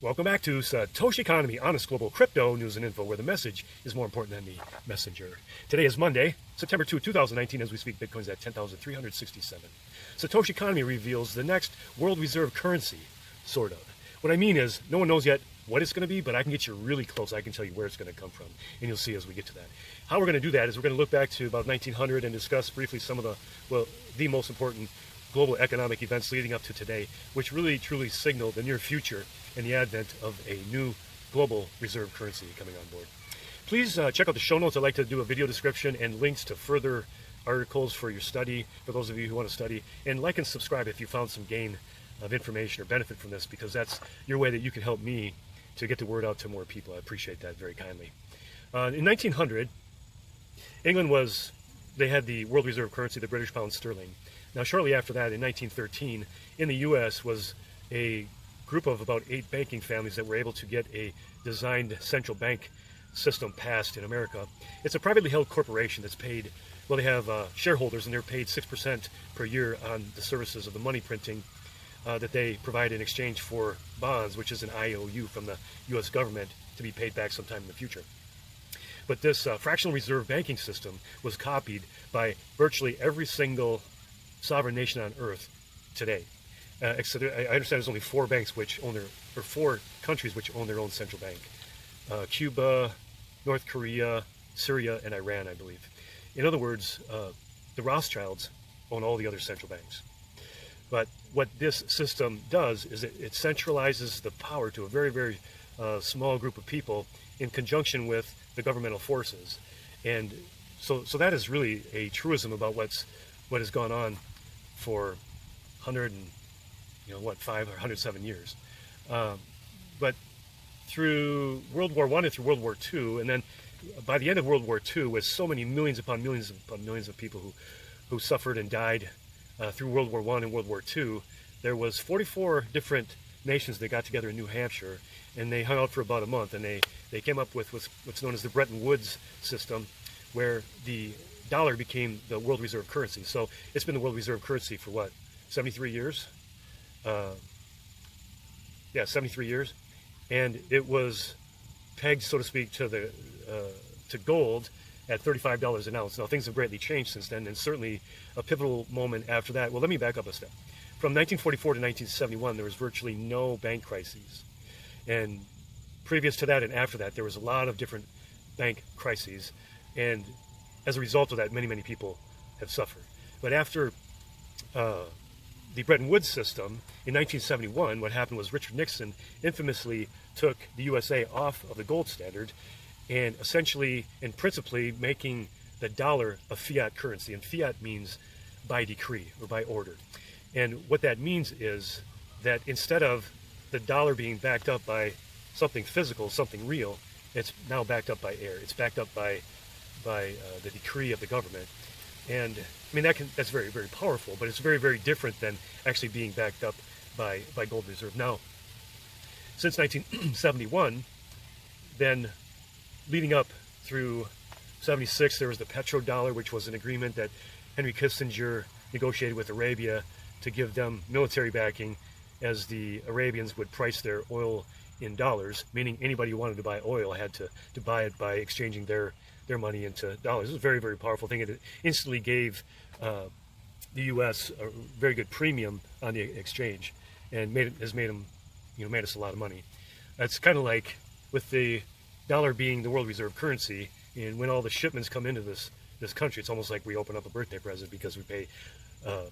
Welcome back to SatoshiConomy, honest global crypto news and info, where the message is more important than the messenger. Today is Monday, September 2, 2019. As we speak, Bitcoin's at 10,367. SatoshiConomy reveals the next world reserve currency, sort of. What I mean is, no one knows yet what it's going to be, but I can get you really close. I can tell you where it's going to come from, and you'll see as we get to that. How we're going to do that is we're going to look back to about 1900 and discuss briefly some of the most important global economic events leading up to today, which really truly signal the near future and the advent of a new global reserve currency coming on board. Please check out the show notes. I'd like to do a video description and links to further articles for your study, for those of you who want to study, and like and subscribe if you found some gain of information or benefit from this, because that's your way that you can help me to get the word out to more people. I appreciate that very kindly. In 1900, England they had the world reserve currency, the British pound sterling. Now, shortly after that, in 1913, in the U.S. was a group of about 8 banking families that were able to get a designed central bank system passed in America. It's a privately held corporation that's paid, well, they have shareholders, and they're paid 6% per year on the services of the money printing that they provide in exchange for bonds, which is an IOU from the U.S. government to be paid back sometime in the future. But this fractional reserve banking system was copied by virtually every single sovereign nation on earth today. Except I understand there's only 4 banks which own 4 countries which own their own central bank: Cuba, North Korea, Syria, and Iran, I believe. In other words, the Rothschilds own all the other central banks. But what this system does is it centralizes the power to a very, very small group of people in conjunction with the governmental forces. And so that is really a truism about what has gone on for 107 years. But through World War I and through World War II, and then by the end of World War II, with so many millions upon millions upon millions of people who suffered and died through World War I and World War II, there was 44 different nations that got together in New Hampshire, and they hung out for about a month, and they came up with what's known as the Bretton Woods system, where the dollar became the world reserve currency. So it's been the world reserve currency for what, 73 years? 73 years. And it was pegged, so to speak, to gold at $35 an ounce. Now, things have greatly changed since then, and certainly a pivotal moment after that. Well, let me back up a step. From 1944 to 1971, there was virtually no bank crises. And previous to that and after that, there was a lot of different bank crises. And as a result of that, many, many people have suffered. But after the Bretton Woods system, in 1971, what happened was Richard Nixon infamously took the U.S.A. off of the gold standard and essentially and principally making the dollar a fiat currency. And fiat means by decree or by order. And what that means is that instead of the dollar being backed up by something physical, something real, it's now backed up by air. It's backed up by the decree of the government. And I mean, that's very, very powerful, but it's very, very different than actually being backed up by gold reserve. Now, since 1971, then leading up through 76, there was the Petro dollar, which was an agreement that Henry Kissinger negotiated with Arabia to give them military backing, as the Arabians would price their oil in dollars, meaning anybody who wanted to buy oil had to buy it by exchanging their money into dollars. It was a very, very powerful thing. It instantly gave the U.S. a very good premium on the exchange, and has made us a lot of money. That's kind of like with the dollar being the world reserve currency, and when all the shipments come into this country, it's almost like we open up a birthday present, because we pay a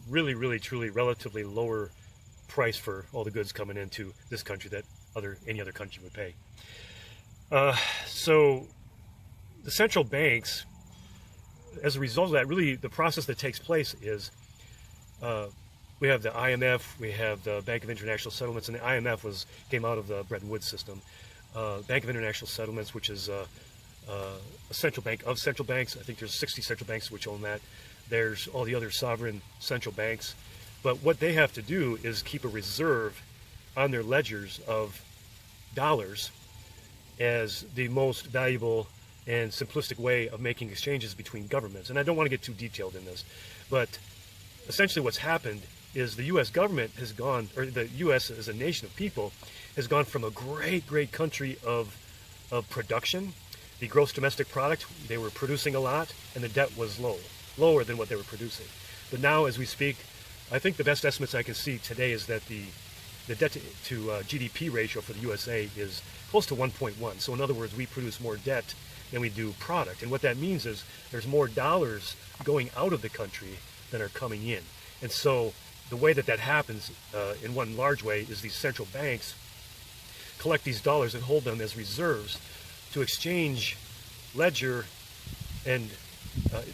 really, really, truly relatively lower price for all the goods coming into this country that any other country would pay. So the central banks, as a result of that, really the process that takes place is we have the IMF, we have the Bank of International Settlements, and the IMF came out of the Bretton Woods system. Bank of International Settlements, which is a central bank of central banks. I think there's 60 central banks which own that. There's all the other sovereign central banks. But what they have to do is keep a reserve on their ledgers of dollars as the most valuable and simplistic way of making exchanges between governments. And I don't want to get too detailed in this, but essentially what's happened is the U.S. government has gone, or the U.S. as a nation of people, has gone from a great country of production. The gross domestic product, they were producing a lot, and the debt was lower than what they were producing. But now, as we speak, I think the best estimates I can see today is that the debt to GDP ratio for the U.S.A. is close to 1.1. So in other words, we produce more debt than we do product. And what that means is there's more dollars going out of the country than are coming in. And so the way that happens in one large way is these central banks collect these dollars and hold them as reserves to exchange ledger and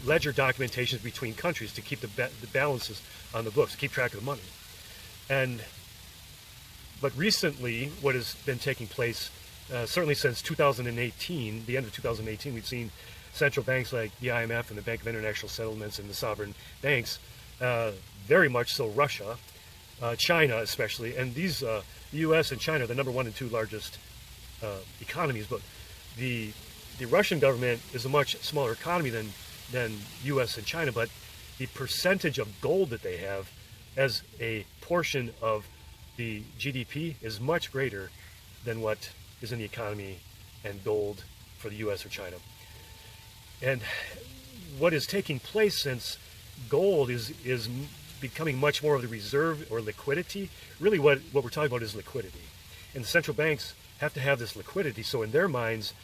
ledger documentations between countries to keep the balances on the books, to keep track of the money. But recently, what has been taking place, certainly since 2018, the end of 2018, we've seen central banks like the IMF and the Bank of International Settlements and the sovereign banks, very much so Russia, China especially, and these, the U.S. and China are the number 1 and 2 largest economies, but the Russian government is a much smaller economy than U.S. and China, but the percentage of gold that they have as a portion of the GDP is much greater than what is in the economy and gold for the U.S. or China. And what is taking place since gold is becoming much more of the reserve or liquidity, really what we're talking about is liquidity. And the central banks have to have this liquidity, so in their minds,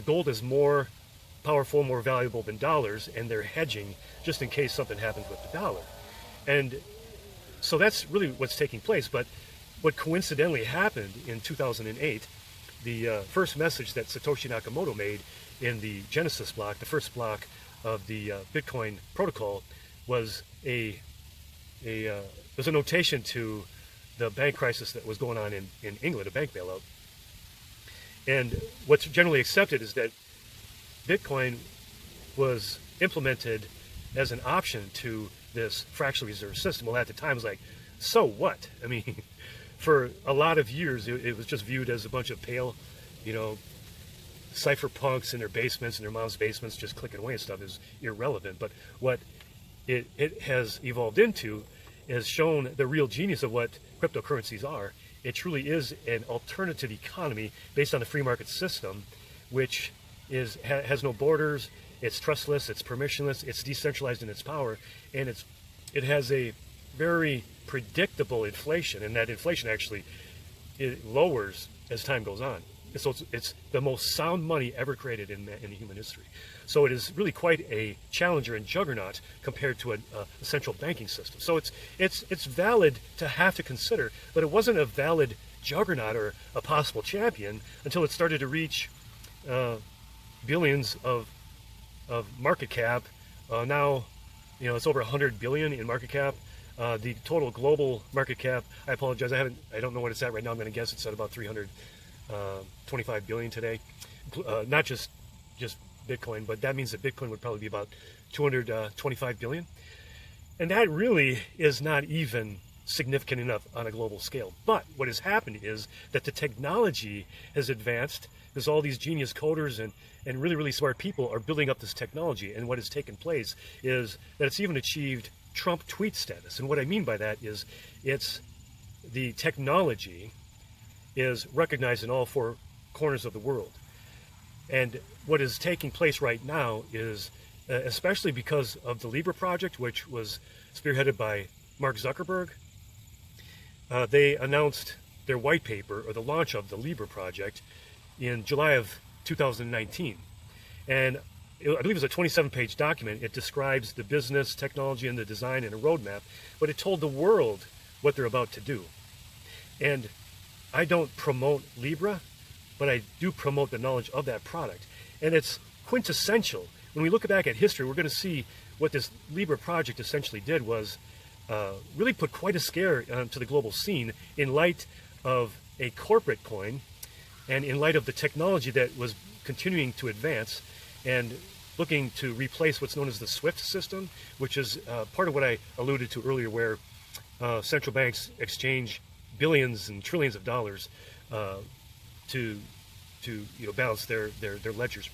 gold is more powerful, more valuable than dollars, and they're hedging just in case something happens with the dollar. And so that's really what's taking place. But what coincidentally happened in 2008, the first message that Satoshi Nakamoto made in the Genesis block, the first block of the Bitcoin protocol, was a notation to the bank crisis that was going on in England, a bank bailout. And what's generally accepted is that Bitcoin was implemented as an option to this fractional reserve system. Well, at the time, it was like, so what? I mean, for a lot of years, it was just viewed as a bunch of pale, cypherpunks in their basements, in their mom's basements, just clicking away and stuff is irrelevant. But what it has evolved into has shown the real genius of what cryptocurrencies are. It truly is an alternative economy based on the free market system, which has no borders, it's trustless, it's permissionless, it's decentralized in its power, and it has a very predictable inflation, and that inflation actually it lowers as time goes on. And so it's the most sound money ever created in human history. So it is really quite a challenger and juggernaut compared to a central banking system. So it's valid to have to consider, but it wasn't a valid juggernaut or a possible champion until it started to reach billions of market cap. Now, it's over 100 billion in market cap. The total global market cap, I apologize, I don't know what it's at right now. I'm going to guess it's at about 325 billion today. Not just Bitcoin, but that means that Bitcoin would probably be about 225 billion. And that really is not even significant enough on a global scale. But what has happened is that the technology has advanced. There's all these genius coders and really smart people are building up this technology. And what has taken place is that it's even achieved Trump tweet status. And what I mean by that is the technology is recognized in all 4 corners of the world. And what is taking place right now is, especially because of the Libra project, which was spearheaded by Mark Zuckerberg, they announced their white paper, or the launch of the Libra project, in July of 2019. And I believe it's a 27-page document. It describes the business, technology, and the design and a roadmap, but it told the world what they're about to do. And I don't promote Libra, but I do promote the knowledge of that product. And it's quintessential. When we look back at history, we're going to see what this Libra project essentially did was really put quite a scare to the global scene in light of a corporate coin and in light of the technology that was continuing to advance and looking to replace what's known as the SWIFT system, which is part of what I alluded to earlier, where central banks exchange billions and trillions of dollars to balance their ledgers.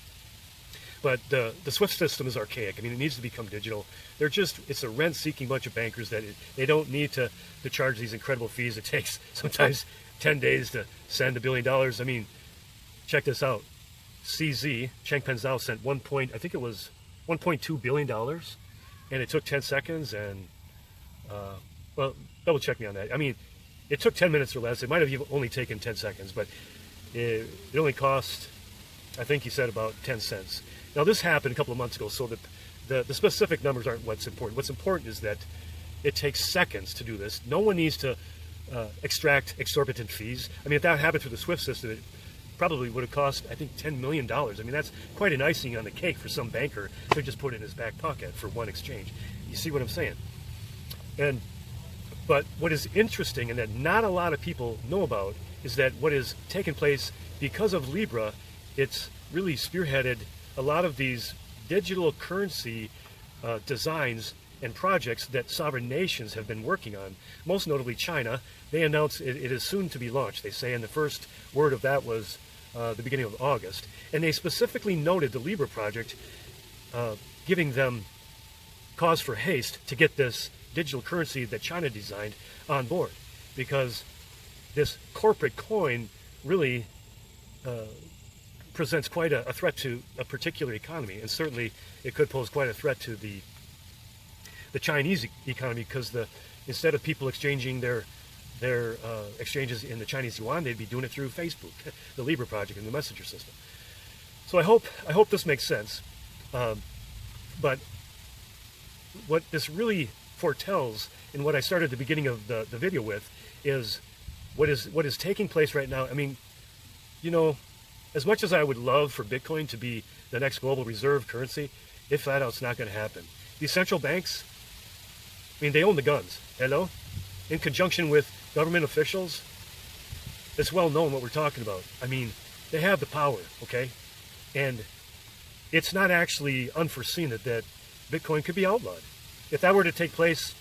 But the SWIFT system is archaic. I mean, it needs to become digital. It's a rent-seeking bunch of bankers that they don't need to charge these incredible fees. It takes sometimes 10 days to send $1 billion. I mean, check this out. CZ, Changpeng Zhao, sent I think it was $1.2 billion, and it took 10 seconds, and, well, double check me on that. I mean, it took 10 minutes or less. It might have only taken 10 seconds, but it only cost, I think he said, about 10 cents. Now, this happened a couple of months ago, so the specific numbers aren't what's important. What's important is that it takes seconds to do this. No one needs to extract exorbitant fees. I mean, if that happened through the SWIFT system, it probably would have cost, I think, $10 million. I mean, that's quite an icing on the cake for some banker to just put in his back pocket for one exchange. You see what I'm saying? But what is interesting and that not a lot of people know about is that what has taken place because of Libra, it's really spearheaded a lot of these digital currency designs and projects that sovereign nations have been working on, most notably China. They announced it is soon to be launched, they say, and the first word of that was the beginning of August. And they specifically noted the Libra project, giving them cause for haste to get this digital currency that China designed on board, because this corporate coin really presents quite a threat to a particular economy, and certainly it could pose quite a threat to the Chinese economy, because instead of people exchanging their exchanges in the Chinese yuan, they'd be doing it through Facebook, the Libra project, and the messenger system. So I hope this makes sense. But what this really foretells, and what I started the beginning of the video with, is what is taking place right now. I mean, you know, as much as I would love for Bitcoin to be the next global reserve currency, it flat out it's not going to happen. These central banks, I mean, they own the guns. Hello? In conjunction with government officials, it's well known what we're talking about. I mean, they have the power, okay? And it's not actually unforeseen that Bitcoin could be outlawed. If that were to take place,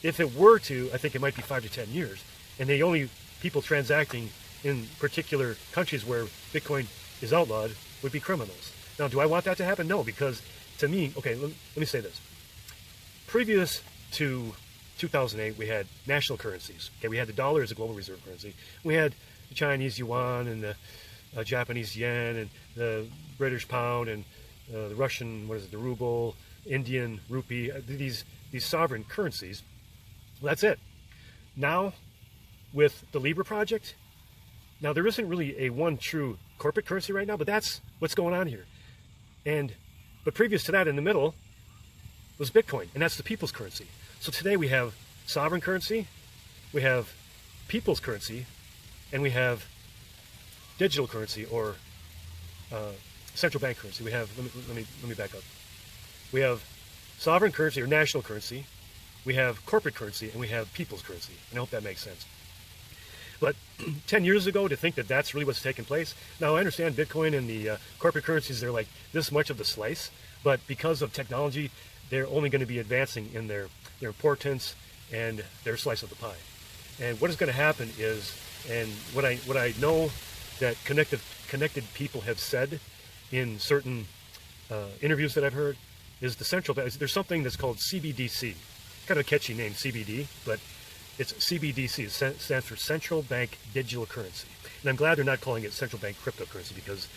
if it were to, I think it might be 5 to 10 years. And the only people transacting in particular countries where Bitcoin is outlawed would be criminals. Now, do I want that to happen? No, because to me, okay, let me say this. Previous to 2008, we had national currencies. Okay, we had the dollar as a global reserve currency. We had the Chinese yuan and the Japanese yen and the British pound and the Russian, the ruble, Indian rupee, these sovereign currencies. Well, that's it. Now, with the Libra project, now there isn't really a one true corporate currency right now, but that's what's going on here. But previous to that, in the middle, was Bitcoin, and that's the people's currency. So today we have sovereign currency, we have people's currency, and we have digital currency, or central bank currency. We have, let me back up. We have sovereign currency or national currency, we have corporate currency, and we have people's currency. And I hope that makes sense. But 10 years ago, to think that that's really what's taking place. Now, I understand Bitcoin and the corporate currencies, they're like this much of the slice, but because of technology, they're only going to be advancing in their importance and their slice of the pie. And what is going to happen is, and what I know that connected people have said in certain interviews that I've heard, is the central bank. There's something that's called CBDC. Kind of a catchy name, CBD, but it's CBDC. It stands for Central Bank Digital Currency. And I'm glad they're not calling it Central Bank Cryptocurrency, because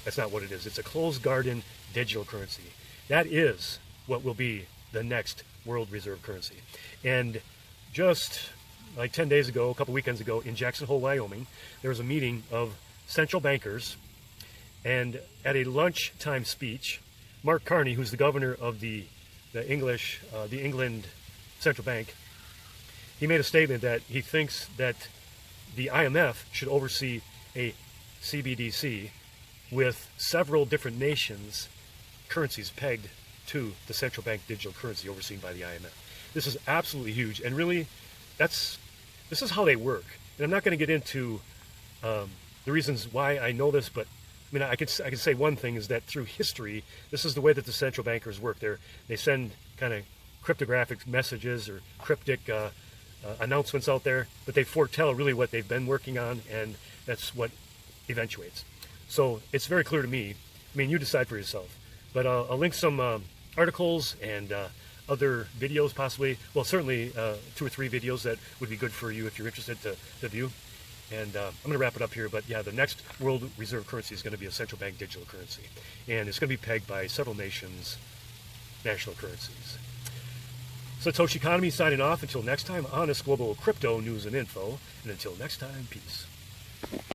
that's not what it is. It's a closed garden digital currency. That is what will be the next world reserve currency. And just like 10 days ago, a couple weekends ago, in Jackson Hole, Wyoming, there was a meeting of central bankers, and at a lunchtime speech, Mark Carney, who's the governor of the England Central Bank, he made a statement that he thinks that the IMF should oversee a CBDC with several different nations' currencies pegged to the central bank digital currency overseen by the IMF. This is absolutely huge, and really, this is how they work. And I'm not going to get into the reasons why I know this, but I mean, I can say one thing is that through history, this is the way that the central bankers work. They send kind of cryptographic messages or cryptic announcements out there, but they foretell really what they've been working on, and that's what eventuates. So it's very clear to me. I mean, you decide for yourself. But I'll link some articles and other videos, possibly. Well, certainly 2 or 3 videos that would be good for you if you're interested to view. And I'm going to wrap it up here, but yeah, the next world reserve currency is going to be a central bank digital currency. And it's going to be pegged by several nations' national currencies. SatoshiConomy signing off. Until next time, honest global crypto news and info. And until next time, peace.